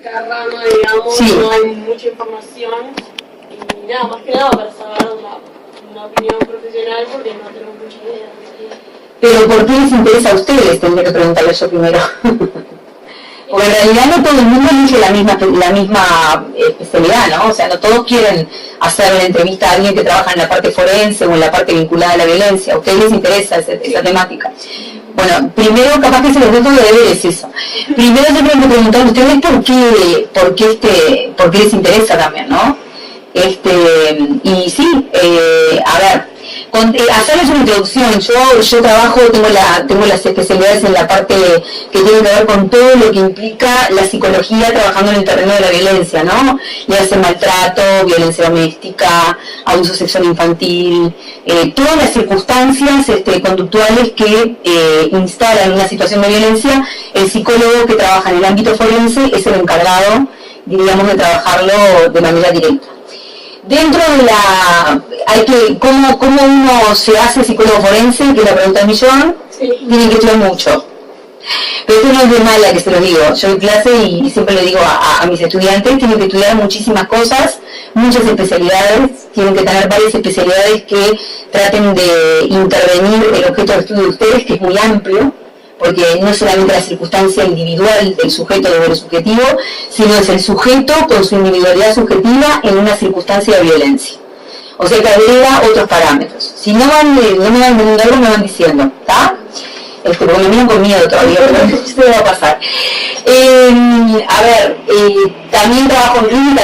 cada rama, digamos, sí. No hay mucha información y nada, más que nada para saber una opinión profesional porque no tengo mucha idea. Pero ¿por qué les interesa a ustedes? Tendré que preguntarles yo primero. Porque en realidad no todo el mundo elige la misma especialidad, ¿no? O sea, no todos quieren hacer una entrevista a alguien que trabaja en la parte forense o en la parte vinculada a la violencia. A ustedes les interesa esa temática. Bueno, primero, capaz que se los dejo de deberes eso. Primero yo tengo que preguntar a ustedes por qué les interesa también, ¿no? Y sí, a ver, hacerles una introducción. Yo trabajo, tengo las especialidades en la parte que tiene que ver con todo lo que implica la psicología trabajando en el terreno de la violencia, ¿no? Ya sea maltrato, violencia doméstica, abuso sexual infantil, todas las circunstancias conductuales que instalan una situación de violencia. El psicólogo que trabaja en el ámbito forense es el encargado, diríamos, de trabajarlo de manera directa. Dentro de ¿cómo uno se hace psicólogo forense? Que es la pregunta del millón. Sí. Tiene que estudiar mucho. Pero esto no es de mala que se lo digo. Yo en clase y siempre le digo a mis estudiantes, tienen que estudiar muchísimas cosas, muchas especialidades, tienen que tener varias especialidades que traten de intervenir el objeto de estudio de ustedes, que es muy amplio, porque no es solamente la circunstancia individual del sujeto de lo subjetivo, sino es el sujeto con su individualidad subjetiva en una circunstancia de violencia. O sea que agrega otros parámetros. Si no me van entendiendo algo, me van diciendo, ¿está? Porque me miran con miedo todavía, pero esto va a pasar. También trabajo en clínica,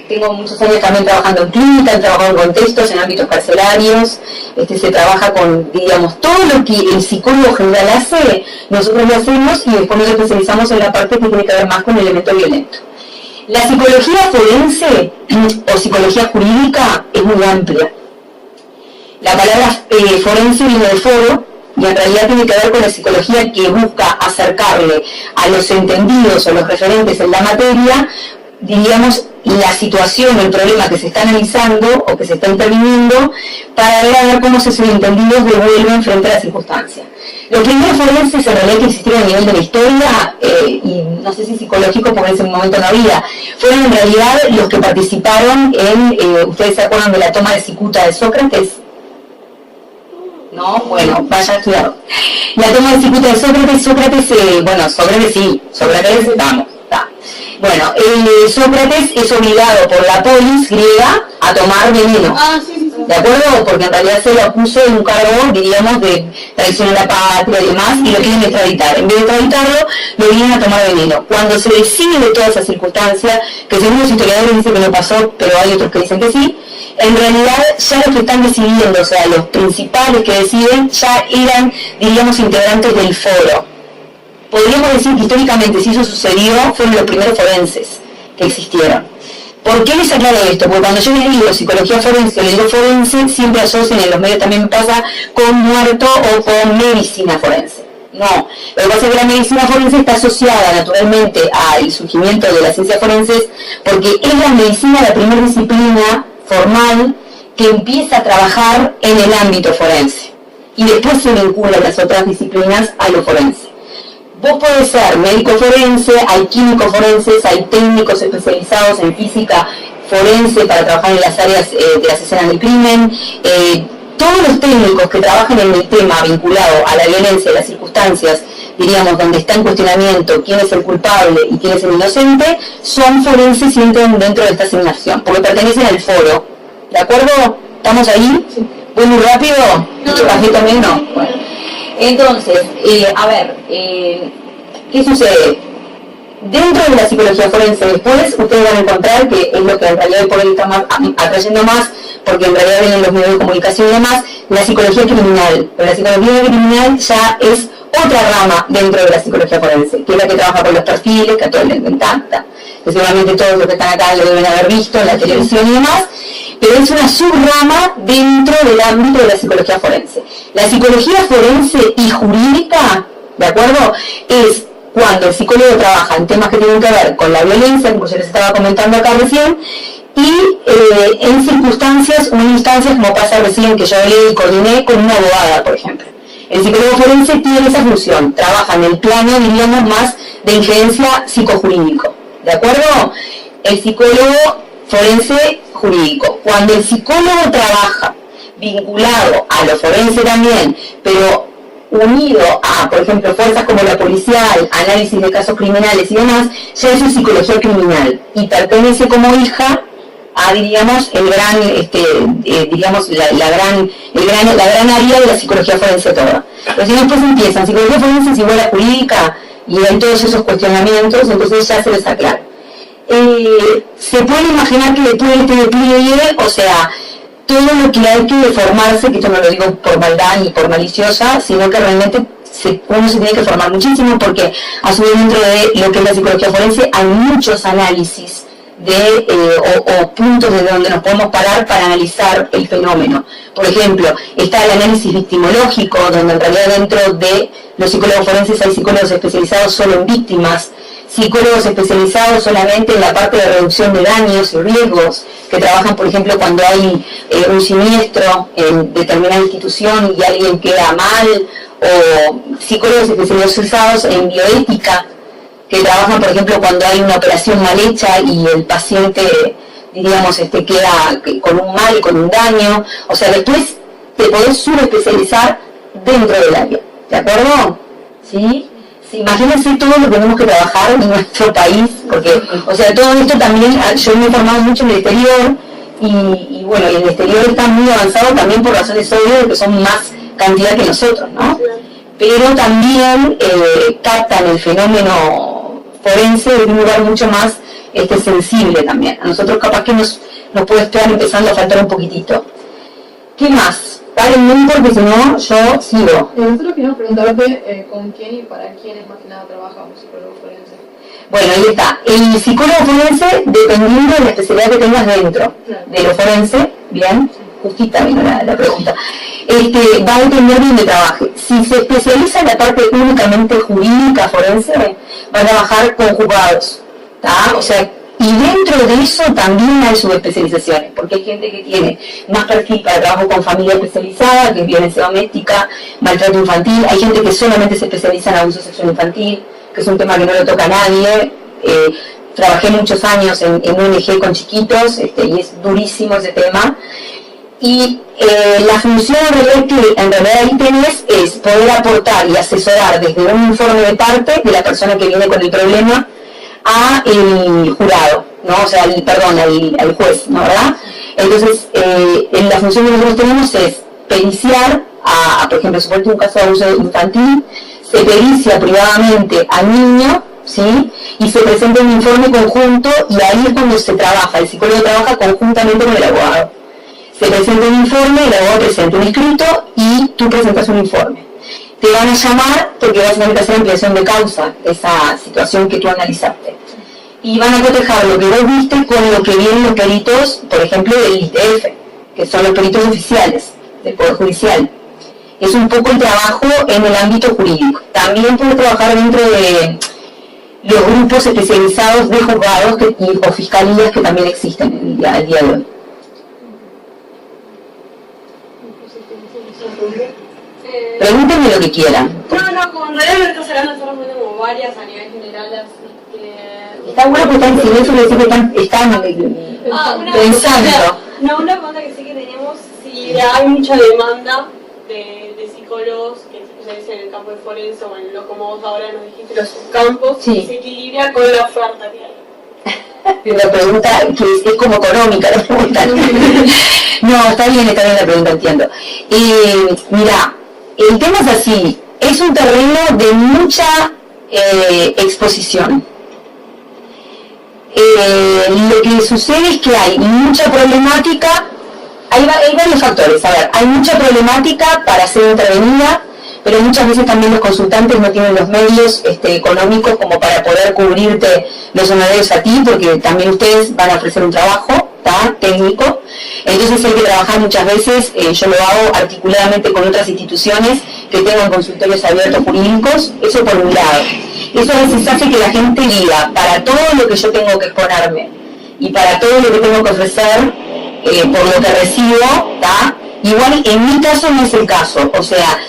tengo muchos años también trabajando en clínica, he trabajado en contextos, en ámbitos carcelarios, se trabaja con, digamos, todo lo que el psicólogo general hace, nosotros lo hacemos y después nos especializamos en la parte que tiene que ver más con el elemento violento. La psicología forense o psicología jurídica es muy amplia. La palabra forense viene de foro, y en realidad tiene que ver con la psicología que busca acercarle a los entendidos o los referentes en la materia, diríamos, la situación o el problema que se está analizando o que se está interviniendo para ver cómo esos entendidos devuelven frente a la circunstancia. Los primeros forenses en realidad que existieron a nivel de la historia, y no sé si psicológico porque en ese momento no había, fueron en realidad los que participaron en, ¿ustedes se acuerdan de la toma de cicuta de Sócrates? ¿No? Bueno, vaya a estudiar. La toma de cicuta de Sócrates, Sócrates, vamos, está. Bueno, Sócrates es obligado por la polis griega a tomar veneno. ¿De acuerdo? Porque en realidad se lo puso en un cargo, diríamos, de traición a la patria y demás, y lo quieren extraditar. En vez de extraditarlo, lo vienen a tomar veneno. Cuando se decide de toda esa circunstancia, que según los historiadores dicen que no pasó, pero hay otros que dicen que sí, en realidad ya los que están decidiendo, o sea, los principales que deciden, ya eran, diríamos, integrantes del foro. Podríamos decir que históricamente, si eso sucedió, fueron los primeros forenses que existieron. ¿Por qué les aclaro esto? Porque cuando yo les digo psicología forense, les digo forense, siempre asocian, en los medios también me pasa, con muerto o con medicina forense. No, lo que pasa es que la medicina forense está asociada naturalmente al surgimiento de las ciencias forenses, porque es la medicina la primera disciplina formal que empieza a trabajar en el ámbito forense. Y después se vinculan las otras disciplinas a lo forense. Vos podés ser médico forense, hay químicos forenses, hay técnicos especializados en física forense para trabajar en las áreas de las escenas del crimen. Todos los técnicos que trabajan en el tema vinculado a la violencia, las circunstancias, diríamos, donde está en cuestionamiento quién es el culpable y quién es el inocente, son forenses y entran dentro de esta asignación, porque pertenecen al foro. ¿De acuerdo? ¿Estamos ahí? Sí. ¿Voy muy rápido? ¿Mucho café también? No. Bueno. Entonces, ¿qué sucede? Dentro de la psicología forense después, ustedes van a encontrar que es lo que en realidad por ahí está más, atrayendo más, porque en realidad vienen los medios de comunicación y demás, la psicología criminal. Pero la psicología criminal ya es otra rama dentro de la psicología forense, que es la que trabaja con los perfiles, que a todos les encanta, que seguramente todos los que están acá lo deben haber visto en la televisión y demás, pero es una subrama dentro del ámbito de la psicología forense. La psicología forense y jurídica, ¿de acuerdo?, es cuando el psicólogo trabaja en temas que tienen que ver con la violencia, como yo les estaba comentando acá recién, y en circunstancias o instancias como pasa recién que yo leí y coordiné con una abogada, por ejemplo. El psicólogo forense tiene esa función, trabaja en el plano, diríamos, más de injerencia psicojurídico, ¿de acuerdo? El psicólogo forense jurídico. Cuando el psicólogo trabaja vinculado a lo forense también, pero unido a, por ejemplo, fuerzas como la policial, análisis de casos criminales y demás, ya es psicología criminal y pertenece como hija a, diríamos, el gran, digamos, la gran área de la psicología forense toda. Pero si después empiezan, psicología forense es igual a jurídica, y hay todos esos cuestionamientos, entonces ya se les aclara. Se puede imaginar que después de este despliegue, o sea, todo lo que hay que formarse, que esto no lo digo por maldad ni por maliciosa, sino que realmente uno se tiene que formar muchísimo, porque a su vez dentro de lo que es la psicología forense hay muchos análisis o puntos desde donde nos podemos parar para analizar el fenómeno. Por ejemplo, está el análisis victimológico, donde en realidad dentro de los psicólogos forenses hay psicólogos especializados solo en víctimas, psicólogos especializados solamente en la parte de reducción de daños y riesgos, que trabajan, por ejemplo, cuando hay un siniestro en determinada institución y alguien queda mal, o psicólogos especializados en bioética, que trabajan, por ejemplo, cuando hay una operación mal hecha y el paciente, diríamos, queda con un mal, con un daño. O sea, después te podés subespecializar dentro del área, ¿de acuerdo? ¿Sí? Sí, imagínense todo lo que tenemos que trabajar en nuestro país, porque, o sea, todo esto también, yo me he formado mucho en el exterior, y bueno, y en el exterior está muy avanzado también por razones obvias, que son más cantidad que nosotros, ¿no? Pero también captan el fenómeno forense de un lugar mucho más sensible también. A nosotros capaz que nos puede estar empezando a faltar un poquitito. ¿Qué más? Párenme porque si no, yo sigo. Nosotros queríamos preguntarte con quién y para quiénes más que nada trabaja un psicólogo forense. Bueno, ahí está. El psicólogo forense, dependiendo de la especialidad que tengas dentro de lo forense, bien, justita vino la pregunta, va a depender de donde trabaje. Si se especializa en la parte únicamente jurídica forense, va a trabajar con juzgados, ¿tá? O sea, y dentro de eso también hay subespecializaciones, porque hay gente que tiene más perfil para trabajo con familia especializada, que es violencia doméstica, maltrato infantil, hay gente que solamente se especializa en abuso sexual infantil, que es un tema que no lo toca a nadie. Trabajé muchos años en ONG con chiquitos, y es durísimo ese tema. Y la función que en realidad ahí tenés es poder aportar y asesorar desde un informe de parte de la persona que viene con el problema a el jurado, ¿no? O sea, al juez, ¿no? ¿Verdad? Entonces, la función que nosotros tenemos es periciar, por ejemplo, si fuera un caso de abuso infantil, se pericia privadamente al niño, ¿sí? Y se presenta un informe conjunto, y ahí es cuando se trabaja, el psicólogo trabaja conjuntamente con el abogado. Se presenta un informe, el abogado presenta un escrito y tú presentas un informe. Te van a llamar porque vas a tener que hacer ampliación de causa, esa situación que tú analizaste. Y van a cotejar lo que vos viste con lo que vienen los peritos, por ejemplo, del ITF, que son los peritos oficiales del Poder Judicial. Es un poco el trabajo en el ámbito jurídico. También puede trabajar dentro de los grupos especializados de juzgados o fiscalías que también existen al día de hoy. Pregúntenme lo que quieran. No, como en realidad me estás hablando, estamos viendo como varias a nivel general, así que... Está bueno que están en silencio, decir que están pensando. Una pregunta que sí que tenemos, si hay mucha demanda de psicólogos que se especializan en el campo de forense o en lo como vos ahora nos dijiste, los subcampos, sí. Se equilibra con la oferta que hay. La pregunta que es como económica, la pregunta. No, está bien la pregunta, entiendo. Mira, el tema es así, es un terreno de mucha exposición. Lo que sucede es que hay mucha problemática, hay varios factores. A ver, hay mucha problemática para ser intervenida, pero muchas veces también los consultantes no tienen los medios económicos como para poder cubrirte los honorarios a ti, porque también ustedes van a ofrecer un trabajo técnico. Entonces hay que trabajar muchas veces, yo lo hago articuladamente con otras instituciones que tengan consultorios abiertos jurídicos, eso por un lado. Eso a veces hace que la gente diga, para todo lo que yo tengo que exponerme y para todo lo que tengo que ofrecer, por lo que recibo, igual en mi caso no es el caso. O sea,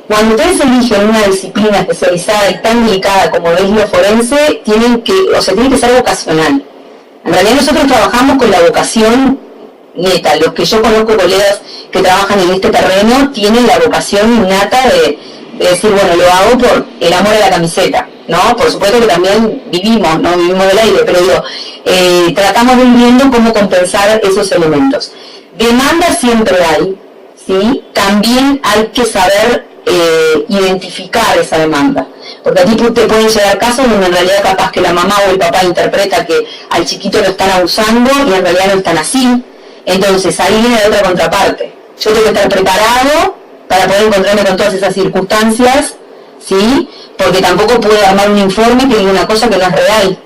cuando ustedes eligen una disciplina especializada y tan delicada como es lo forense, tiene que ser vocacional. En realidad nosotros trabajamos con la vocación neta. Los que yo conozco, colegas que trabajan en este terreno, tienen la vocación innata de decir, bueno, lo hago por el amor a la camiseta, ¿no? Por supuesto que también vivimos del aire, pero digo, tratamos de ir viendo cómo compensar esos elementos. Demanda siempre hay, ¿sí? También hay que saber identificar esa demanda, porque a ti te pueden llegar casos donde en realidad capaz que la mamá o el papá interpreta que al chiquito lo están abusando y en realidad no están así. Entonces ahí viene la otra contraparte. Yo tengo que estar preparado para poder encontrarme con todas esas circunstancias, ¿sí? Porque tampoco puedo armar un informe que diga una cosa que no es real,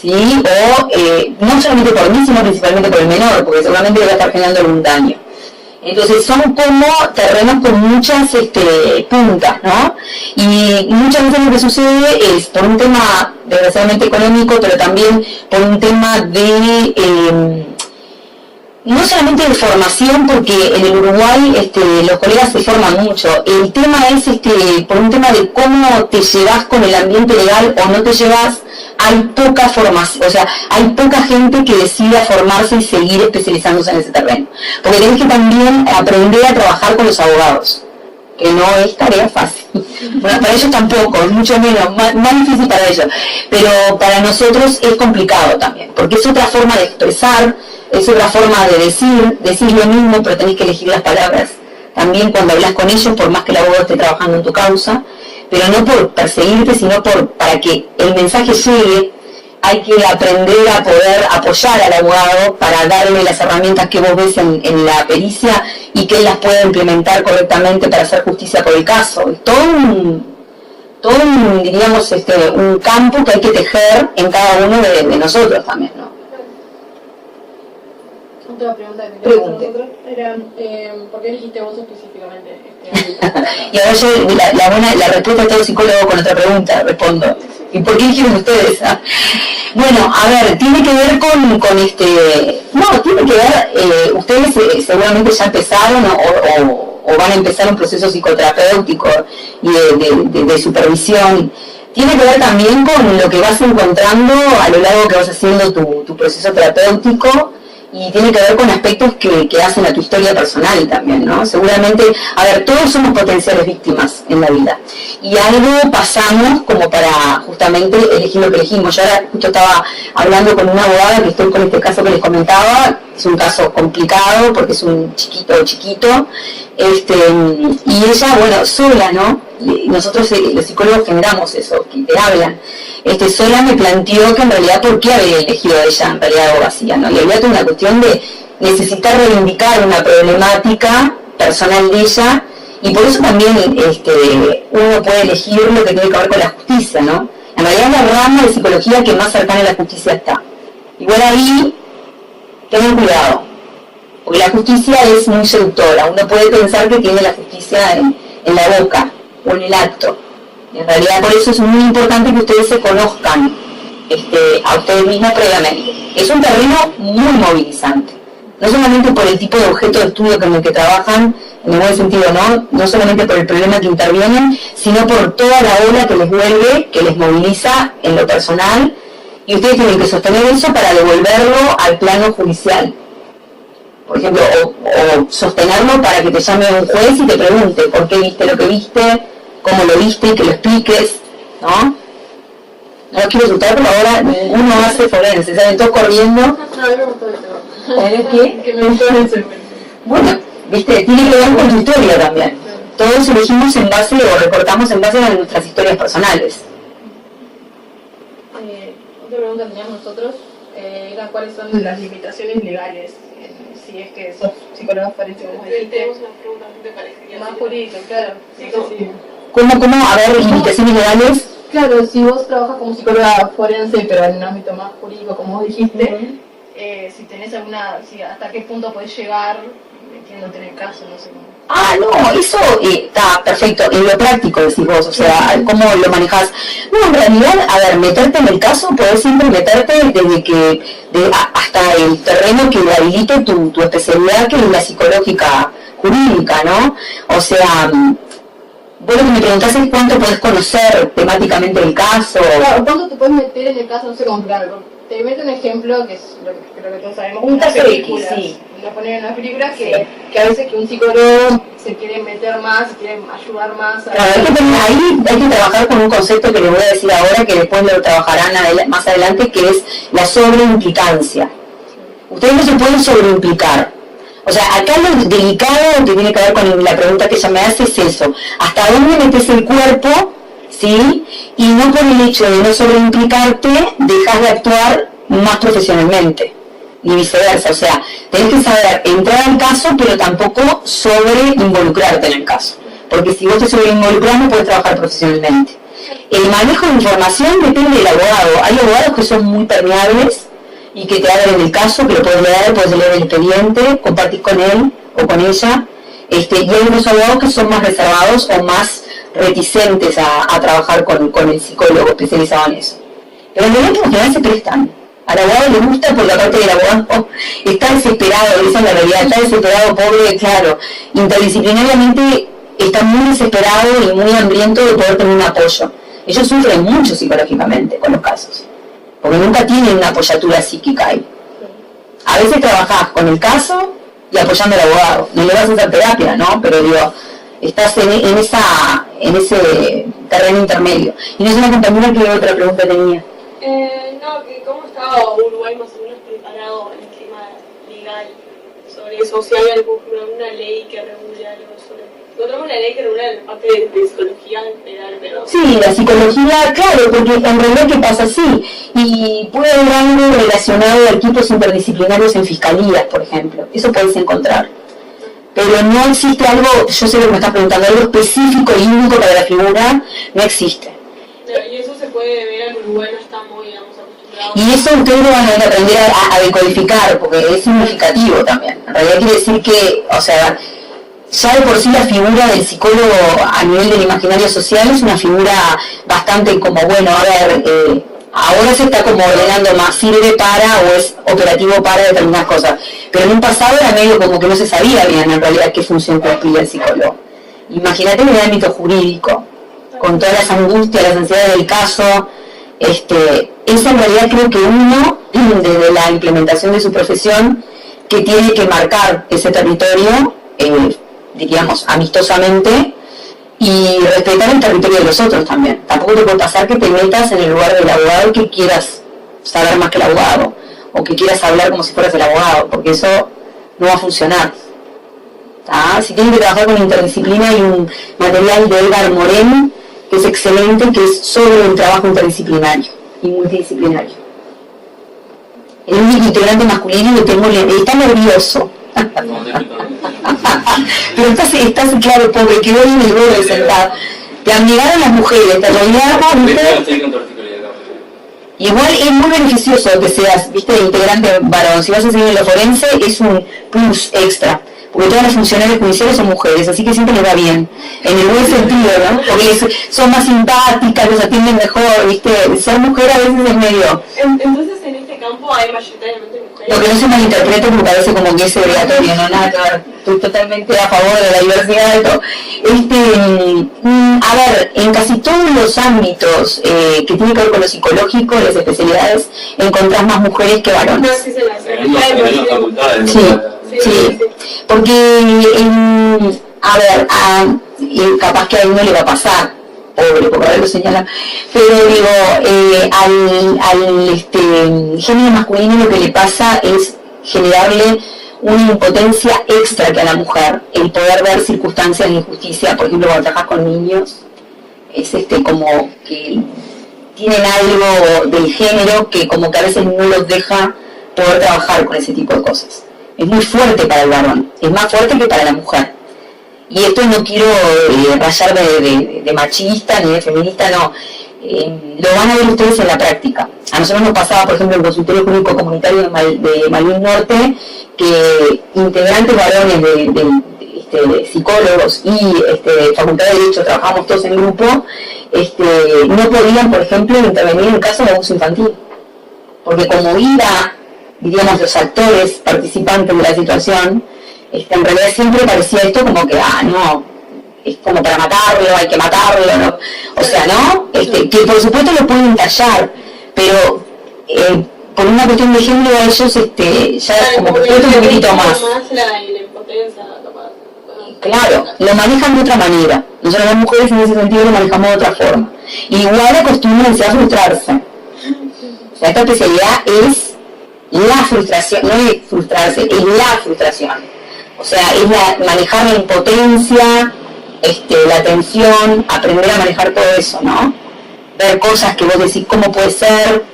¿sí? O no solamente por mí, sino principalmente por el menor, porque seguramente le va a estar generando algún daño. Entonces son como terrenos con muchas puntas, ¿no? Y muchas veces lo que sucede es por un tema desgraciadamente económico, pero también por un tema de no solamente de formación, porque en el Uruguay los colegas se forman mucho. El tema es por un tema de cómo te llevas con el ambiente legal o no te llevas. Hay poca formación, o sea, hay poca gente que decida formarse y seguir especializándose en ese terreno. Porque tenés que también aprender a trabajar con los abogados, que no es tarea fácil. Bueno, para ellos tampoco, mucho menos, más difícil para ellos. Pero para nosotros es complicado también, porque es otra forma de expresar, es otra forma de decir lo mismo, pero tenés que elegir las palabras. También cuando hablas con ellos, por más que el abogado esté trabajando en tu causa, pero no por perseguirte, sino para que el mensaje llegue, hay que aprender a poder apoyar al abogado para darle las herramientas que vos ves en la pericia y que él las pueda implementar correctamente para hacer justicia por el caso. Es todo un diríamos, un campo que hay que tejer en cada uno de nosotros también, ¿no? Otra pregunta que teníamos nosotros era, ¿por qué elegiste vos específicamente este ámbito? Y ahora yo la respuesta de todo psicólogo con otra pregunta respondo. ¿Y por qué eligieron ustedes? Bueno, a ver, tiene que ver con no, tiene que ver, ustedes seguramente ya empezaron o van a empezar un proceso psicoterapéutico y de supervisión. Tiene que ver también con lo que vas encontrando a lo largo que vas haciendo tu proceso terapéutico. Y tiene que ver con aspectos que hacen a tu historia personal también, ¿no? Seguramente, a ver, todos somos potenciales víctimas en la vida. Y algo pasamos como para justamente elegir lo que elegimos. Yo ahora justo estaba hablando con una abogada que estoy con este caso que les comentaba. Es un caso complicado porque es un chiquito. Y ella, bueno, sola, ¿no? Y nosotros los psicólogos generamos eso, que te hablan. Sola me planteó que en realidad por qué había elegido ella en realidad abogacía, ¿no? Y había toda una cuestión de necesitar reivindicar una problemática personal de ella, y por eso también uno puede elegir lo que tiene que ver con la justicia, ¿no? En realidad es la rama de psicología que más cercana a la justicia está. Igual ahí, tengan cuidado, porque la justicia es muy seductora. Uno puede pensar que tiene la justicia en la boca o en el acto. En realidad por eso es muy importante que ustedes se conozcan a ustedes mismos previamente. Es un terreno muy movilizante, no solamente por el tipo de objeto de estudio con el que trabajan, en el buen sentido, no solamente por el problema que intervienen, sino por toda la ola que les vuelve, que les moviliza en lo personal, y ustedes tienen que sostener eso para devolverlo al plano judicial. Por ejemplo, o sostenerlo para que te llame un juez y te pregunte por qué viste lo que viste, cómo lo viste y que lo expliques, ¿no? No lo quiero asustar, pero ahora uno hace forense, salen todos corriendo. No, me gustó eso. ¿Sabes qué? Que me gustó eso. Bueno, viste, tiene que ver con tu historia también. Todos elegimos en base o recortamos en base a nuestras historias personales. Otra pregunta que teníamos nosotros era cuáles son las limitaciones legales, si es que sos psicóloga forense, como dijiste. Tenemos una pregunta que te parecería Más jurídica, claro. Sí. ¿Cómo? A ver, limitaciones legales. Claro, si vos trabajas como psicóloga forense, pero en un ámbito más jurídico, como vos dijiste, si tenés hasta qué punto podés llegar, metiéndote en el caso, no sé cómo. No, eso está perfecto. En lo práctico decís vos, o sea, ¿cómo lo manejás? No, en realidad, a ver, meterte en el caso, podés siempre meterte hasta el terreno que habilite tu especialidad, que es la psicológica jurídica, ¿no? O sea, Vos lo que me preguntás es cuánto podés conocer temáticamente el caso. Claro, ¿cuánto te puedes meter en el caso? No sé cómo explicarlo. Te meto un ejemplo que es lo que creo que todos sabemos. Un caso X, sí. Lo ponen en las películas que a veces que un psicólogo se quiere meter más, se quiere ayudar más. Claro, ahí hay que trabajar con un concepto que les voy a decir ahora, que después lo trabajarán más adelante, que es la sobreimplicancia. Ustedes no se pueden sobreimplicar. O sea, acá lo delicado que tiene que ver con la pregunta que ella me hace es eso. ¿Hasta dónde metes el cuerpo? ¿Sí? Y no por el hecho de no sobreimplicarte, dejas de actuar más profesionalmente. Y viceversa. O sea, tenés que saber entrar al caso, pero tampoco sobreinvolucrarte en el caso. Porque si vos te sobreinvolucras, no puedes trabajar profesionalmente. El manejo de información depende del abogado. Hay abogados que son muy permeables y que te abren el caso, que lo puedes leer el expediente, compartir con él o con ella, y hay unos abogados que son más reservados o más reticentes a trabajar con el psicólogo especializado en eso. Pero en realidad, en general, se prestan. Al abogado le gusta porque aparte del abogado está desesperado, esa es la realidad, está desesperado, pobre, claro, interdisciplinariamente está muy desesperado y muy hambriento de poder tener un apoyo. Ellos sufren mucho psicológicamente con los casos, porque nunca tienen una apoyatura psíquica ahí. A veces trabajás con el caso y apoyando al abogado. No le vas a hacer terapia, ¿no? Pero digo, estás en ese terreno intermedio. Y no sé, una compañera que otra pregunta tenía. No, que cómo estaba Uruguay más o menos preparado en el tema legal sobre eso, si hay alguna ley que regule algo sobre... Encontramos la ley que regula la parte de psicología legal, pero... Sí, la psicología, claro, porque en realidad ¿qué pasa? Sí, y puede haber algo relacionado a equipos interdisciplinarios en fiscalías, por ejemplo, eso podés encontrar. Pero no existe algo, yo sé lo que me estás preguntando, algo específico y único para la figura, no existe. Y eso se puede ver en Uruguay, no está muy, digamos, acostumbrado. Y eso ustedes lo van a aprender a decodificar, porque es significativo también. En realidad quiere decir que, o sea, ya de por sí la figura del psicólogo a nivel del imaginario social es una figura bastante como, bueno, a ver, ahora se está como ordenando más, sirve para o es operativo para determinadas cosas. Pero en un pasado era medio como que no se sabía bien en realidad qué función cumplía el psicólogo. Imagínate en el ámbito jurídico, con todas las angustias, las ansiedades del caso, esa en realidad creo que uno, desde la implementación de su profesión, que tiene que marcar ese territorio, diríamos, amistosamente, y respetar el territorio de los otros también. Tampoco te puede pasar que te metas en el lugar del abogado y que quieras saber más que el abogado, o que quieras hablar como si fueras el abogado, porque eso no va a funcionar. Si tienen que trabajar con interdisciplina, hay un material de Edgar Morin, que es excelente, que es sobre el trabajo interdisciplinario y multidisciplinario. El único integrante masculino que está nervioso. Pero estás claro, pobre, que voy en el borde sentado. Te amigaron las mujeres, te rodearon. Igual es muy beneficioso que seas, viste, integrante varón. Si vas a seguir en lo forense, es un plus extra. Porque todas las funcionarias judiciales son mujeres, así que siempre les va bien, en el buen sentido, ¿no? Porque son más simpáticas, los atienden mejor, ¿viste? Ser mujer a veces es medio... Entonces en este campo hay mayoritariamente mujeres. Lo que no se malinterprete porque parece como que es obligatorio, no, nada que ver. Estoy totalmente a favor de la diversidad de todo. A ver, en casi todos los ámbitos que tienen que ver con lo psicológico, las especialidades, encontrás más mujeres que varones. Sí, porque, a ver, capaz que a uno le va a pasar, pobre, por haberlo señalado, pero digo, al género masculino lo que le pasa es generarle una impotencia extra que a la mujer, el poder ver circunstancias de injusticia, por ejemplo, cuando trabajas con niños, es como que tienen algo del género que como que a veces no los deja poder trabajar con ese tipo de cosas. Es muy fuerte para el varón, es más fuerte que para la mujer. Y esto no quiero rayarme de machista ni de feminista, no. Lo van a ver ustedes en la práctica. A nosotros nos pasaba, por ejemplo, en el consultorio jurídico comunitario de Malvin Norte, que integrantes varones de psicólogos y Facultad de Derecho, trabajamos todos en grupo, no podían, por ejemplo, intervenir en casos de abuso infantil. Porque como diríamos, los actores participantes de la situación, en realidad siempre parecía esto como que, no, es como para matarlo, hay que matarlo, ¿no? O sea, ¿no? Que por supuesto lo pueden tallar, pero por una cuestión de género a ellos ya como que cuesta un poquito más. La impotencia, capaz. Claro, lo manejan de otra manera. Nosotros las mujeres en ese sentido lo manejamos de otra forma. Igual acostumbran a frustrarse. O sea, esta especialidad es la frustración, no es frustrarse, es la frustración. O sea, es manejar la impotencia, la tensión, aprender a manejar todo eso, ¿no? Ver cosas que vos decís, ¿cómo puede ser?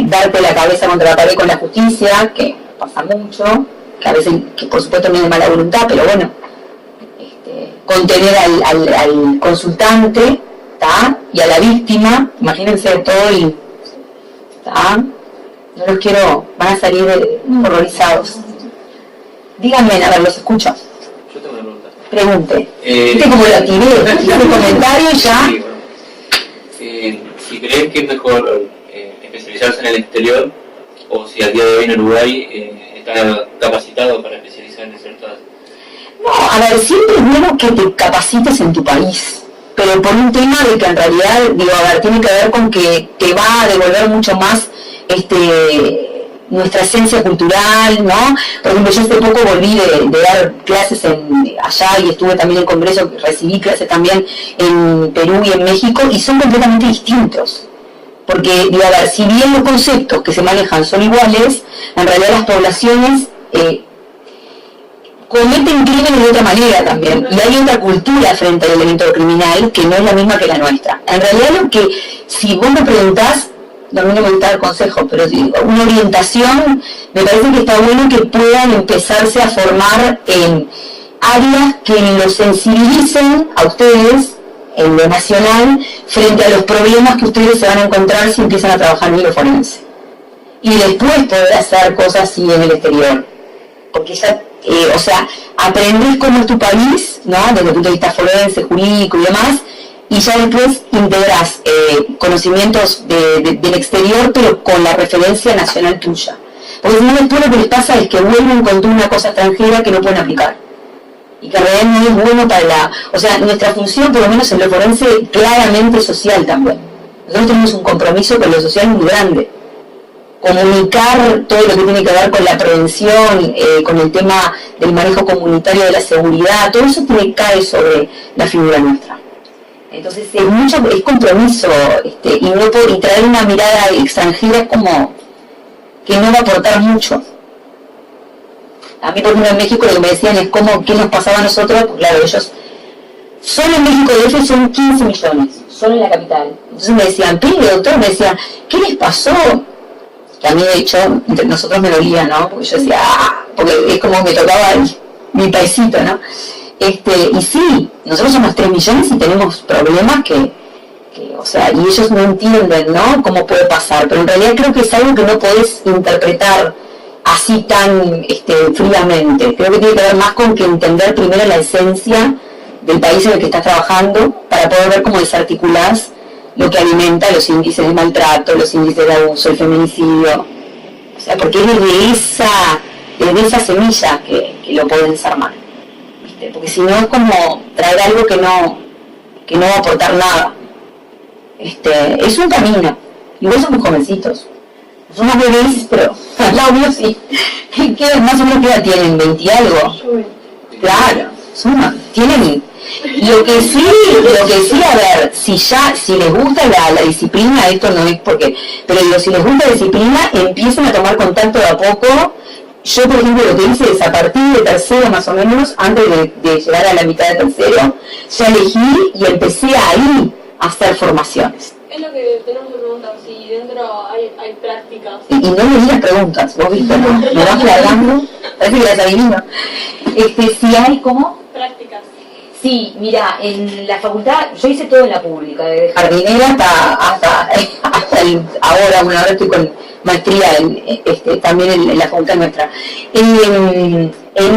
Darte la cabeza contra la pared con la justicia, que pasa mucho, que a veces, que por supuesto no es de mala voluntad, pero bueno, contener al consultante, ¿tá? Y a la víctima, imagínense todo y, ¿tá? No los quiero, van a salir horrorizados. Díganme, a ver, los escucho. Yo tengo una pregunta. Pregunte. ¿Viste cómo lo tiré? Hice un comentario y ya. Sí, bueno. Si crees que es mejor especializarse en el exterior, o si al día de hoy en Uruguay está capacitado para especializar en ciertas... No, a ver, siempre es bueno que te capacites en tu país, pero por un tema de que en realidad, digo, a ver, tiene que ver con que te va a devolver mucho más nuestra esencia cultural, ¿no? Por ejemplo, yo hace poco volví de dar clases allá y estuve también en congreso, recibí clases también en Perú y en México, y son completamente distintos. Porque, digo, a ver, si bien los conceptos que se manejan son iguales, en realidad las poblaciones cometen crímenes de otra manera también, y hay otra cultura frente al elemento criminal que no es la misma que la nuestra. En realidad lo que, si vos me preguntás, a mí no me gusta dar consejos, pero una orientación, me parece que está bueno que puedan empezarse a formar en áreas que los sensibilicen a ustedes, en lo nacional, frente a los problemas que ustedes se van a encontrar si empiezan a trabajar en lo forense. Y después poder hacer cosas así en el exterior. Porque ya, o sea, aprendés cómo es tu país, ¿no? Desde el punto de vista forense, jurídico y demás, y ya después integrás conocimientos del exterior, pero con la referencia nacional tuya. Porque si no, después lo que les pasa es que vuelven con una cosa extranjera que no pueden aplicar. Y que en realidad no es bueno para o sea, nuestra función, por lo menos en lo forense, claramente social también. Nosotros tenemos un compromiso con lo social muy grande. Comunicar todo lo que tiene que ver con la prevención, con el tema del manejo comunitario de la seguridad, todo eso cae sobre la figura nuestra. Entonces es compromiso, y traer una mirada extranjera es como que no va a aportar mucho. A mí, por ejemplo, en México lo que me decían es qué nos pasaba a nosotros, pues claro, ellos, solo en México de ellos son 15 millones, solo en la capital. Entonces me decían, pero doctor, me decían, ¿qué les pasó? Que a mí, de hecho, entre nosotros me dolía, ¿no? Porque yo decía, porque es como me tocaba mi paisito, ¿no? Y sí, nosotros somos 3 millones y tenemos problemas que, o sea, y ellos no entienden, ¿no? Cómo puede pasar, pero en realidad creo que es algo que no podés interpretar así tan fríamente. Creo que tiene que ver más con que entender primero la esencia del país en el que estás trabajando para poder ver cómo desarticulás lo que alimenta los índices de maltrato, los índices de abuso, el feminicidio. O sea, porque es desde esa semilla que lo pueden desarmar. ¿Viste? Porque si no es como traer algo que no va a aportar nada. Es un camino. Igual somos jovencitos. Somos bebés, pero al lado mío sí. ¿Qué más o menos qué edad tienen? ¿20 y algo? Claro, tienen. Lo que sí, a ver, si les gusta la disciplina, esto no es porque, pero digo, si les gusta la disciplina, empiezan a tomar contacto de a poco. Yo, por ejemplo, lo que hice es a partir de tercero más o menos, antes de llegar a la mitad de tercero, ya elegí y empecé ahí a hacer formaciones. Es lo que tenemos que preguntar, si dentro hay prácticas. Y no me digas preguntas, vos viste, ¿no? Me vas flagrando, parece que las adivino. Si hay, ¿cómo? Prácticas. Sí, mira, en la facultad, yo hice todo en la pública, desde jardinera hasta ahora estoy con maestría también en la facultad nuestra. En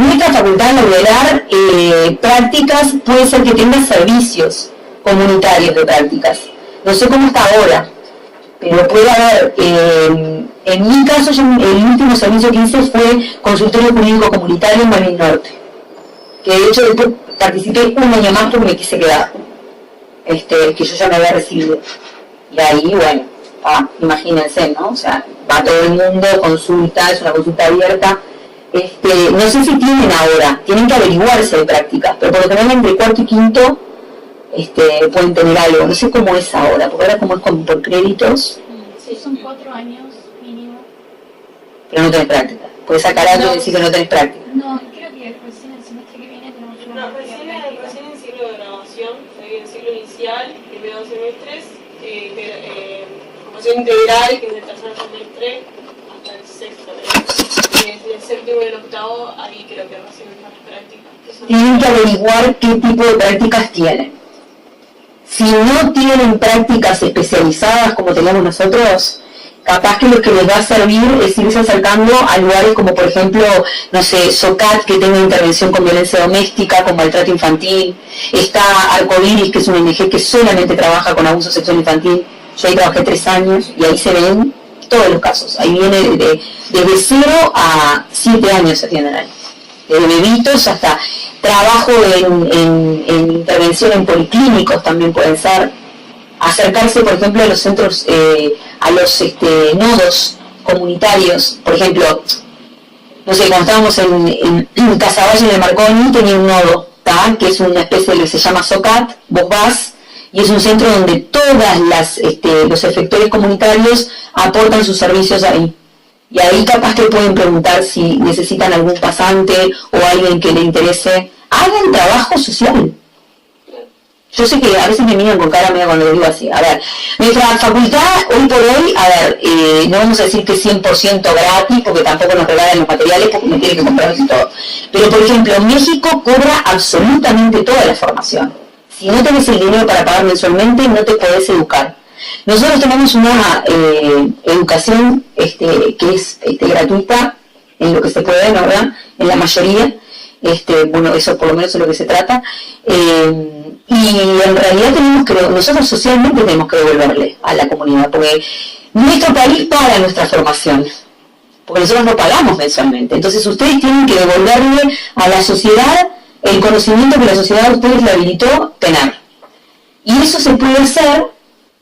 nuestra facultad, en la UDELAR, prácticas, puede ser que tenga servicios comunitarios de prácticas. No sé cómo está ahora, pero puede haber, en mi caso, el último servicio que hice fue consultorio jurídico comunitario en Malvin Norte, que de hecho después participé un año más porque me quise quedar, que yo ya me había recibido. Y ahí, bueno, imagínense, ¿no? O sea, va todo el mundo, consulta, es una consulta abierta. No sé si tienen ahora, tienen que averiguarse de prácticas, pero por lo general entre cuarto y quinto pueden tener algo. No sé cómo es ahora, porque ahora como es como por créditos. Sí, son 4 años mínimo. Pero no tenés práctica. Puedes sacar algo y decir que no tenés práctica. No, creo que recién el semestre que viene tenemos una recién en ciclo de grabación, en ciclo inicial, primeros 2 semestres, formación integral, que es el tercer semestre, hasta el sexto. Desde el séptimo y el octavo, ahí creo que recién están las prácticas. Tienen que averiguar qué tipo de prácticas tienen. Si no tienen prácticas especializadas como tenemos nosotros, capaz que lo que les va a servir es irse acercando a lugares como, por ejemplo, no sé, SOCAT, que tenga intervención con violencia doméstica, con maltrato infantil. Está Arcoiris, que es una ONG que solamente trabaja con abuso sexual infantil. Yo ahí trabajé 3 años y ahí se ven todos los casos. Ahí viene desde 0 a 7 años se atienden ahí. Desde bebitos hasta trabajo en intervención en policlínicos también pueden ser. Acercarse, por ejemplo, a los centros, a los nodos comunitarios. Por ejemplo, no sé, cuando estábamos en Casaballe, en el Marconi, tenía un nodo, ¿tá? Que es una especie de lo que se llama SOCAT, vos vas, y es un centro donde todas los efectores comunitarios aportan sus servicios ahí. Y ahí capaz que pueden preguntar si necesitan algún pasante o alguien que le interese. Hagan trabajo social. Yo sé que a veces me miran con cara medio cuando lo digo así. A ver, nuestra facultad, hoy por hoy, no vamos a decir que es 100% gratis, porque tampoco nos regalan los materiales, porque me tienen que comprar y todo. Pero, por ejemplo, México cobra absolutamente toda la formación. Si no tenés el dinero para pagar mensualmente, no te podés educar. Nosotros tenemos una educación que es gratuita, en lo que se puede, ¿no? ¿Verdad? En la mayoría. Bueno, eso por lo menos es lo que se trata. Y en realidad nosotros socialmente tenemos que devolverle a la comunidad, porque nuestro país paga nuestra formación, porque nosotros no pagamos mensualmente. Entonces ustedes tienen que devolverle a la sociedad el conocimiento que la sociedad a ustedes le habilitó tener. Y eso se puede hacer,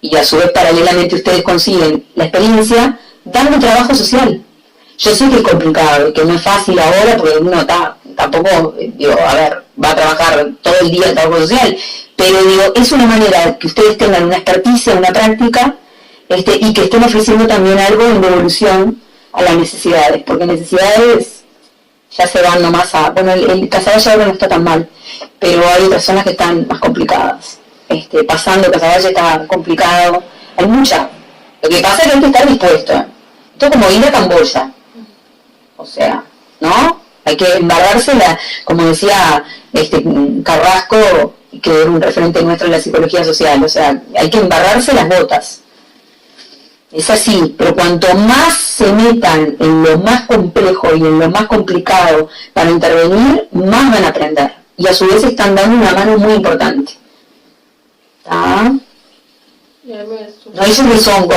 y a su vez paralelamente ustedes consiguen la experiencia, dando trabajo social. Yo sé que es complicado, que no es fácil ahora, porque uno tampoco, va a trabajar todo el día en trabajo social, pero es una manera que ustedes tengan una experticia, una práctica, y que estén ofreciendo también algo en devolución a las necesidades, porque necesidades ya se van nomás a, bueno, el Casaballe ahora no está tan mal, pero hay otras zonas que están más complicadas. Pasando Casaballe está complicado, hay mucha. Lo que pasa es que hay que estar dispuesto. Esto es como ir a Camboya. O sea, ¿no? Hay que embarrarse, como decía Carrasco, que era un referente nuestro en la psicología social, o sea, hay que embarrarse las botas. Es así, pero cuanto más se metan en lo más complejo y en lo más complicado para intervenir, más van a aprender. Y a su vez están dando una mano muy importante. ¿Está? No, eso es rezongo.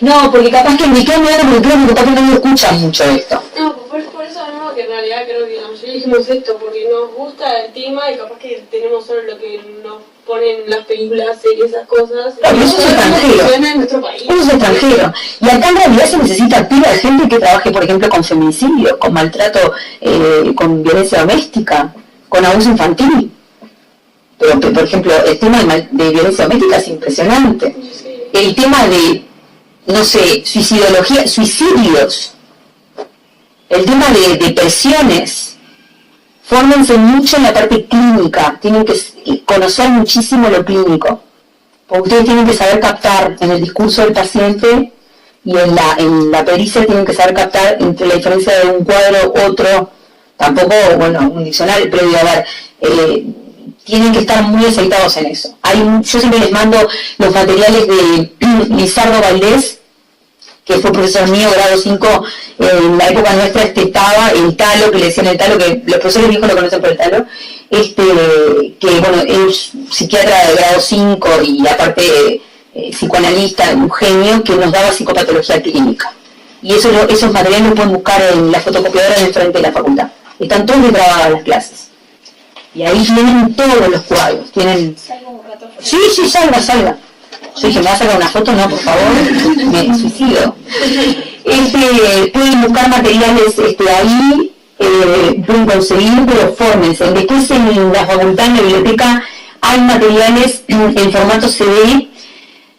No, porque capaz que me quedo mirando porque creo que capaz que no me escuchan mucho esto. No, por eso mismo que en realidad creo que la mayoría dijimos esto, porque nos gusta el tema y capaz que tenemos solo lo que nos ponen las películas, series, esas cosas. Pero eso es extranjero. En nuestro país. Eso es extranjero. Y acá en realidad se necesita pila de gente que trabaje, por ejemplo, con feminicidio, con maltrato, con violencia doméstica, con abuso infantil. Pero, por ejemplo, el tema de violencia doméstica es impresionante. Sí. El tema de, no sé, suicidios. El tema de depresiones. Fórmense mucho en la parte clínica. Tienen que conocer muchísimo lo clínico. Porque ustedes tienen que saber captar en el discurso del paciente y en la pericia tienen que saber captar entre la diferencia de un cuadro otro. Tampoco, bueno, un diccionario previo, a ver, tienen que estar muy aceitados en eso. Yo siempre les mando los materiales de Lizardo Valdés, que fue profesor mío, grado 5, en la época nuestra estaba el talo, que le decían el talo, que los profesores viejos lo conocen por el talo, que bueno, es psiquiatra de grado 5 y aparte psicoanalista, un genio, que nos daba psicopatología clínica. Y esos materiales los pueden buscar en la fotocopiadora en el frente de la facultad. Están todos grabadas las clases. Y ahí tienen todos los cuadros, tienen... Salgo un rato. Sí, salga. Yo dije, ¿me vas a sacar una foto? No, por favor, me suicido. Pueden buscar materiales ahí, pueden conseguir, pero fórmense. Después en la facultad, en la biblioteca, hay materiales en formato CD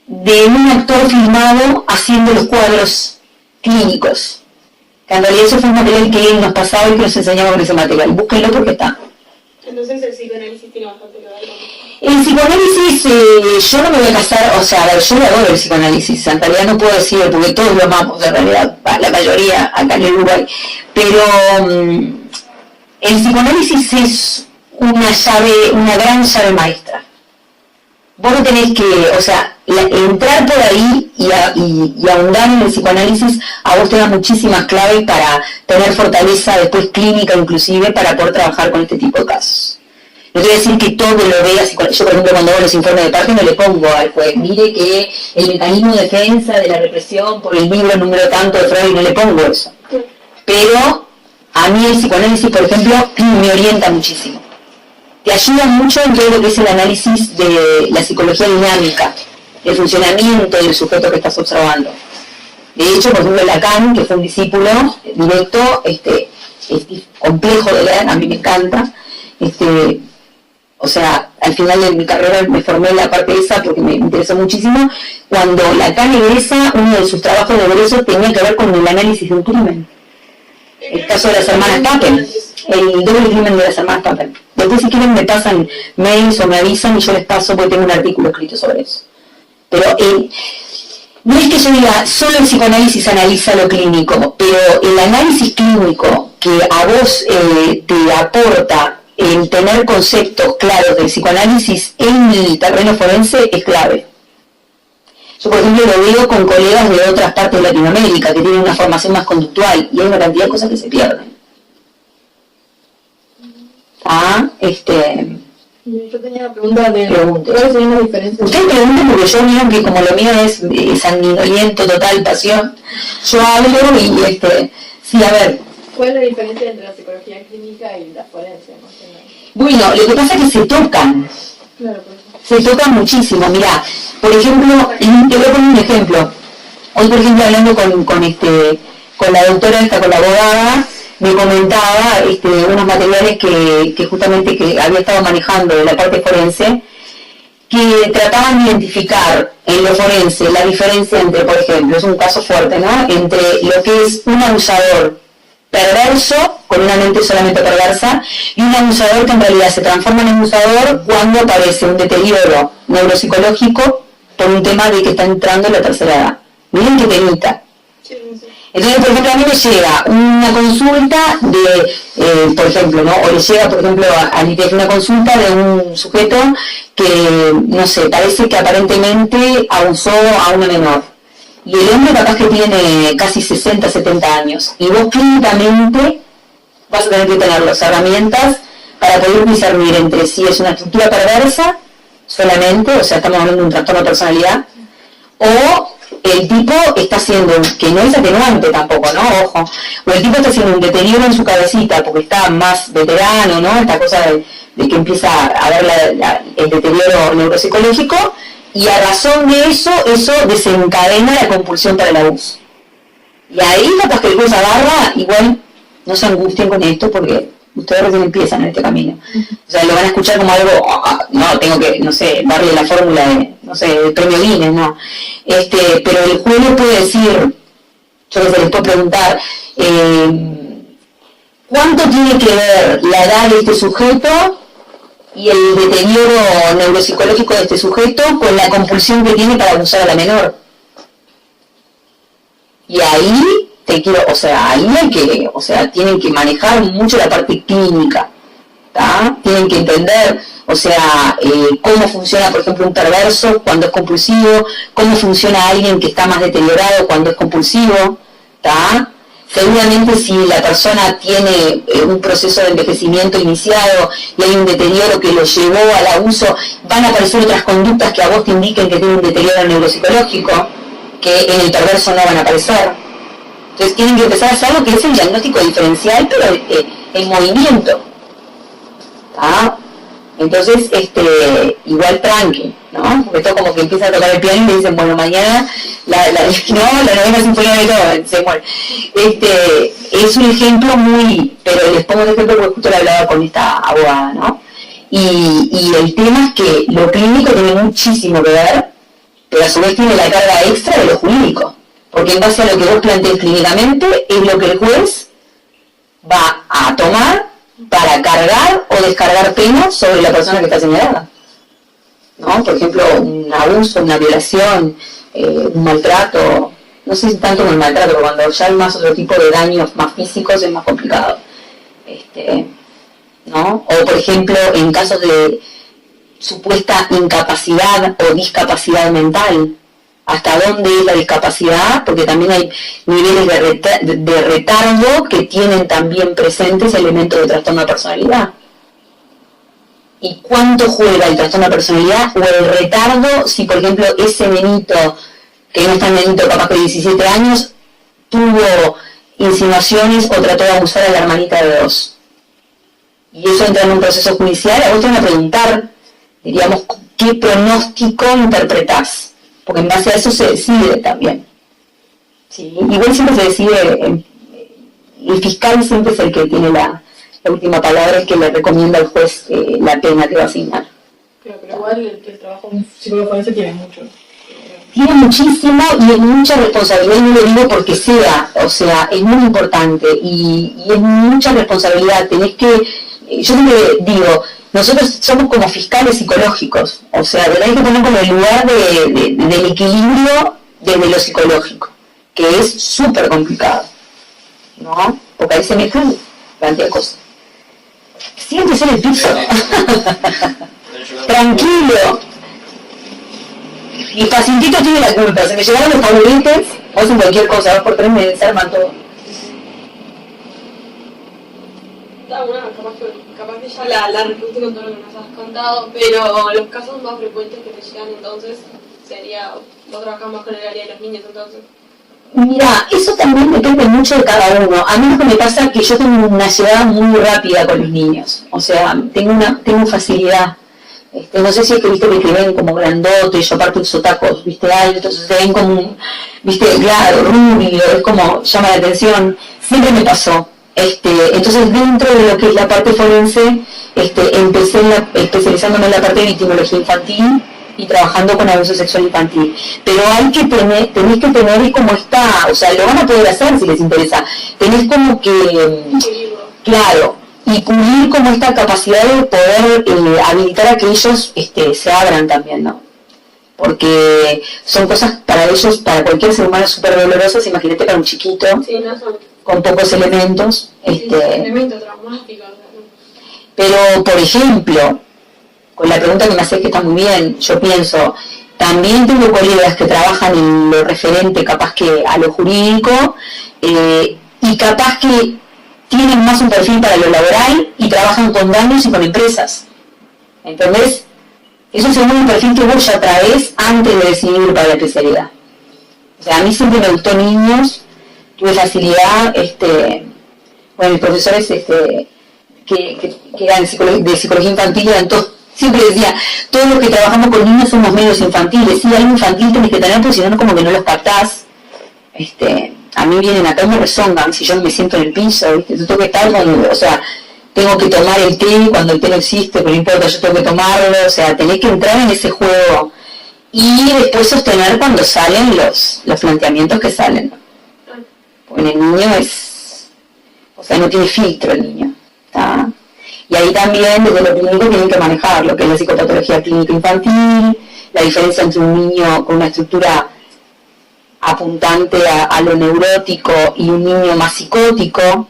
de un actor filmado haciendo los cuadros clínicos. Que en realidad eso fue un material que nos pasaba y que nos enseñaba con ese material. Búsquenlo porque está. Entonces el psicoanálisis tiene bastante que ver con eso. El psicoanálisis, yo no me voy a casar, o sea, a ver, yo le adoro el psicoanálisis, en realidad no puedo decir, porque todos lo amamos, en realidad, la mayoría acá en Uruguay, pero el psicoanálisis es una gran llave maestra. Vos no tenés que, o sea, entrar por ahí y ahondar en el psicoanálisis, a vos te da muchísimas claves para tener fortaleza después clínica inclusive para poder trabajar con este tipo de casos. No quiero decir que todo lo veas, yo por ejemplo cuando hago los informes de parte no le pongo al juez, mire que el mecanismo de defensa de la represión por el libro número tanto de Freud, no le pongo eso. Pero a mí el psicoanálisis, por ejemplo, me orienta muchísimo. Te ayuda mucho en todo lo que es el análisis de la psicología dinámica, el funcionamiento del sujeto que estás observando. De hecho, por ejemplo, Lacan, que fue un discípulo directo, complejo de leer, a mí me encanta, o sea, al final de mi carrera me formé en la parte esa porque me interesó muchísimo. Cuando Lacan egresa, uno de sus trabajos de egreso tenía que ver con el análisis de un crimen. El caso de las hermanas Kappel, el doble crimen de las hermanas Kappel. Después si quieren me pasan mails o me avisan y yo les paso porque tengo un artículo escrito sobre eso. Pero no es que yo diga, solo el psicoanálisis analiza lo clínico, pero el análisis clínico que a vos te aporta el tener conceptos claros del psicoanálisis en el terreno forense es clave. Yo, por ejemplo, lo veo con colegas de otras partes de Latinoamérica que tienen una formación más conductual y hay una cantidad de cosas que se pierden. Yo tenía una pregunta de... Pregunte. ¿Cuáles serían las diferencias? Ustedes pregunten porque yo vieron que como lo mío es sanguinoliento, total, pasión, yo hablo y sí, a ver. ¿Cuál es la diferencia entre la psicología clínica y la forense? Bueno, lo que pasa es que se tocan. Claro, se tocan muchísimo. Mirá, por ejemplo, te voy a poner un ejemplo. Hoy, por ejemplo, hablando con la doctora con la abogada, me comentaba unos materiales que justamente que había estado manejando de la parte forense, que trataban de identificar en lo forense la diferencia entre, por ejemplo, es un caso fuerte, ¿no?, entre lo que es un abusador perverso, con una mente solamente perversa, y un abusador que en realidad se transforma en abusador cuando aparece un deterioro neuropsicológico por un tema de que está entrando en la tercera edad. Miren qué temita. Entonces, por ejemplo, a mí me llega una consulta de, por ejemplo, ¿no?, o le llega, por ejemplo, al ITF una consulta de un sujeto que, no sé, parece que aparentemente abusó a una menor. Y el hombre capaz que tiene casi 60, 70 años. Y vos clínicamente vas a tener que tener las herramientas para poder discernir entre si es una estructura perversa solamente, o sea, estamos hablando de un trastorno de personalidad, o el tipo está haciendo, que no es atenuante tampoco, ¿no? Ojo, o el tipo está haciendo un deterioro en su cabecita porque está más veterano, ¿no? Esta cosa de que empieza a ver el deterioro neuropsicológico, y a razón de eso desencadena la compulsión para el abuso. Y ahí capaz que el juez agarra, igual no se angustien con esto porque ustedes recién empiezan en este camino. O sea, lo van a escuchar como algo, no, tengo que, no sé, darle la fórmula de, no sé, del premio Guinness, no. Pero el juez le puede decir, yo les puedo preguntar, ¿cuánto tiene que ver la edad de este sujeto y el deterioro neuropsicológico de este sujeto con la compulsión que tiene para abusar a la menor? Y ahí tienen que manejar mucho la parte clínica, ¿tá? Tienen que entender, cómo funciona, por ejemplo, un perverso cuando es compulsivo, cómo funciona alguien que está más deteriorado cuando es compulsivo, ¿tá? Seguramente si la persona tiene un proceso de envejecimiento iniciado y hay un deterioro que lo llevó al abuso, van a aparecer otras conductas que a vos te indiquen que tiene un deterioro neuropsicológico, que en el perverso no van a aparecer. Entonces tienen que empezar a hacer lo que es el diagnóstico diferencial, pero en movimiento. ¿Ah? Entonces, igual tranqui, ¿no? Porque esto como que empieza a tocar el piano y me dicen, bueno, mañana la novena sinfonía de Beethoven, se muere. Es un ejemplo pero les pongo un ejemplo porque justo le hablaba con esta abogada, ¿no? Y el tema es que lo clínico tiene muchísimo que ver, pero a su vez tiene la carga extra de lo jurídico, porque en base a lo que vos plantees clínicamente es lo que el juez va a tomar para cargar o descargar penas sobre la persona que está señalada, ¿no? Por ejemplo, un abuso, una violación, un maltrato, no sé si tanto como el maltrato, pero cuando ya hay más otro tipo de daños más físicos es más complicado, ¿no? O por ejemplo, en casos de supuesta incapacidad o discapacidad mental, hasta dónde es la discapacidad, porque también hay niveles de retardo que tienen también presentes elementos de trastorno de personalidad. ¿Y cuánto juega el trastorno de personalidad o el retardo si, por ejemplo, ese nenito, que no es tan nenito, capaz que de 17 años, tuvo insinuaciones o trató de abusar a la hermanita de 2? Y eso entra en un proceso judicial, a vos te van a preguntar, diríamos, ¿qué pronóstico interpretás? Porque en base a eso se decide también. ¿Sí? Igual siempre se decide, el fiscal siempre es el que tiene la última palabra, el que le recomienda al juez la pena que va a asignar. Pero igual el trabajo de un psicólogo forense tiene mucho. Tiene muchísimo y es mucha responsabilidad, y no lo digo porque sea, o sea, es muy importante y es mucha responsabilidad. Tenés que, yo siempre digo, nosotros somos como fiscales psicológicos, o sea, tenés que poner como el lugar del equilibrio desde lo psicológico, que es súper complicado, ¿no? Porque ahí se mezclan cantidad de cosas. Siéntese en el piso. Tranquilo. Mi pacientito tiene la culpa, se me llegaron los taburetes, o hacen cualquier cosa, 2 por 3 me desarman todo. Capaz que ya la respondiste con todo lo que nos has contado, pero los casos más frecuentes que te llegan entonces sería, vos trabajás más con el área de los niños entonces. Mira, eso también depende mucho de cada uno. A mí lo que me pasa es que yo tengo una llegada muy rápida con los niños, o sea, tengo facilidad. No sé si es que viste que ven como grandotes, yo aparte uso tacos, viste, entonces se ven como, viste, claro, rubio, es como, llama la atención, siempre me pasó. Entonces dentro de lo que es la parte forense, empecé especializándome en la parte de victimología infantil y trabajando con abuso sexual infantil. Pero tenés que tener como o sea, lo van a poder hacer si les interesa, tenés como que, claro, y pulir como esta capacidad de poder habilitar a que ellos se abran también, ¿no? Porque son cosas para ellos, para cualquier ser humano súper dolorosas, imagínate para un chiquito, sí, no son, con pocos elementos. Elementos traumáticos. Pero, por ejemplo, con la pregunta que me haces que está muy bien, yo pienso, también tengo colegas que trabajan en lo referente capaz que a lo jurídico, y capaz que tienen más un perfil para lo laboral y trabajan con daños y con empresas. ¿Entendés? Eso según un perfil que vos ya traes antes de decidir para la especialidad. O sea, a mí siempre me gustó niños, tuve facilidad, bueno, mis profesores que eran de psicología infantil eran todos, siempre decía, todos los que trabajamos con niños somos medios infantiles, sí, algo infantil tenés que tener, porque si no, como que no los captás. A mí vienen acá y me rezongan, si yo me siento en el piso, ¿viste? Yo tengo que estar o sea, tengo que tomar el té cuando el té no existe, pero no importa, yo tengo que tomarlo, o sea, tenés que entrar en ese juego y después sostener cuando salen los planteamientos que salen, ¿no? Porque el niño o sea, no tiene filtro el niño, ¿está? Y ahí también desde lo clínico tienen que manejar lo que es la psicopatología clínica infantil, la diferencia entre un niño con una estructura apuntante a lo neurótico y un niño más psicótico.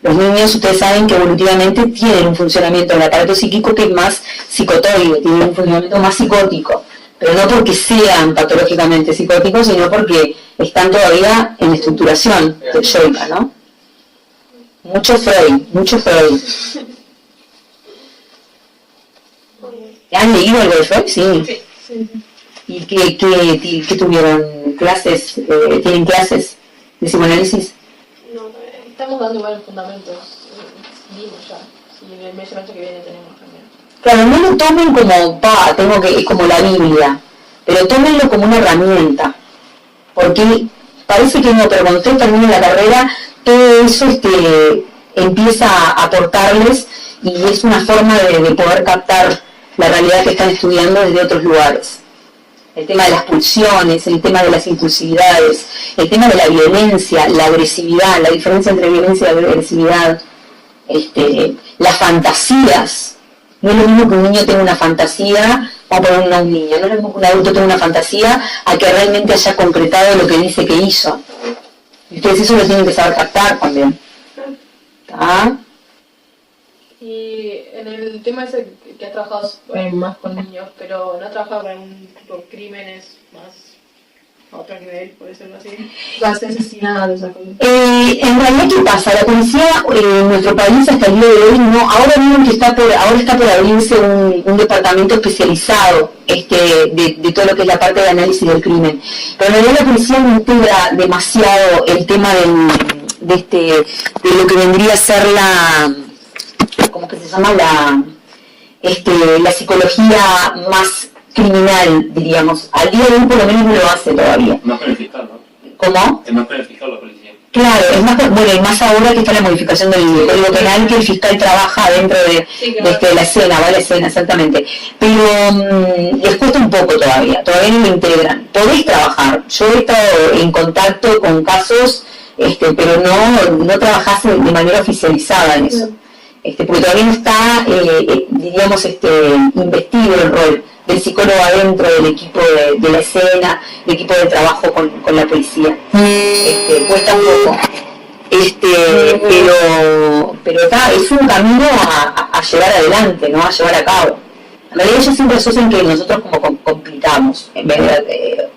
Los niños, ustedes saben que evolutivamente tienen un funcionamiento del aparato psíquico que es más psicotoide, tienen un funcionamiento más psicótico, pero no porque sean patológicamente psicóticos, sino porque están todavía en estructuración yoica, ¿no? Mucho Freud. ¿Han leído algo de Freud? Sí. ¿Y qué tuvieron? ¿Clases? ¿Tienen clases de psicoanálisis? No, estamos dando igual fundamentos. Dimos ya. Sí, el mes que viene tenemos también. Claro, no lo tomen como, es como la Biblia, pero tómenlo como una herramienta, porque parece que no, pero cuando ustedes terminen la carrera, todo eso empieza a aportarles y es una forma de poder captar la realidad que están estudiando desde otros lugares. El tema de las pulsiones, el tema de las impulsividades, el tema de la violencia, la agresividad, la diferencia entre violencia y agresividad, las fantasías. No es lo mismo que un niño tenga una fantasía, vamos a poner un niño, no es lo mismo que un adulto tenga una fantasía a que realmente haya concretado lo que dice que hizo. Y ustedes eso lo tienen que saber captar también. ¿Está? Y en el tema ese que has trabajado más con niños, pero no has trabajado con crímenes más a otro nivel, por decirlo así, asesinatos, esas cosas. En realidad, ¿qué pasa? La policía en nuestro país hasta el día de hoy no, ahora vieron que ahora está por abrirse un departamento especializado de todo lo que es la parte de análisis del crimen. Pero en realidad la policía no integra demasiado el tema de lo que vendría a ser ¿cómo que se llama? La psicología más criminal, diríamos. Al día de hoy por lo menos no lo hace todavía. Más con el fiscal, ¿no? ¿Cómo? Es más con el fiscal la policía. Claro, es más, bueno, y más ahora que está la modificación del Código Penal, que el fiscal trabaja dentro de la escena, va a la escena, exactamente. Pero les cuesta un poco todavía no lo integran. Podés trabajar, yo he estado en contacto con casos, pero no trabajás de manera oficializada en eso. Porque todavía no está, diríamos, investido el rol del psicólogo adentro del equipo de la escena, del equipo de trabajo con la policía. Cuesta un poco. Pero es un camino a llevar adelante, ¿no? A llevar a cabo. En realidad ellos siempre asocian que nosotros como complicamos, en vez de...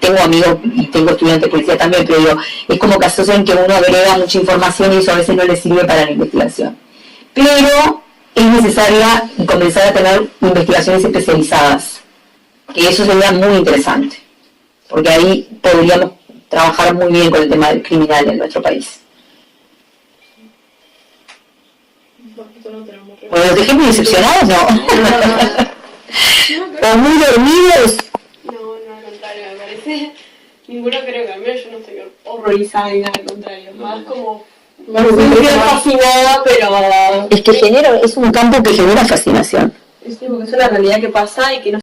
tengo amigos y tengo estudiantes de policía también, pero digo, es como que asocian que uno agrega mucha información y eso a veces no les sirve para la investigación. Pero es necesaria comenzar a tener investigaciones especializadas, que eso sería muy interesante, porque ahí podríamos trabajar muy bien con el tema del criminal en nuestro país. Bueno, ¿los dejé muy decepcionados? No. ¿O muy dormidos? No, al contrario, me parece. Ninguno creo que al menos yo no estoy horrorizada ni nada, al contrario. Más como. Me estoy fascinada, pero. Es que es un campo que genera fascinación. Sí, porque es una realidad que pasa y que no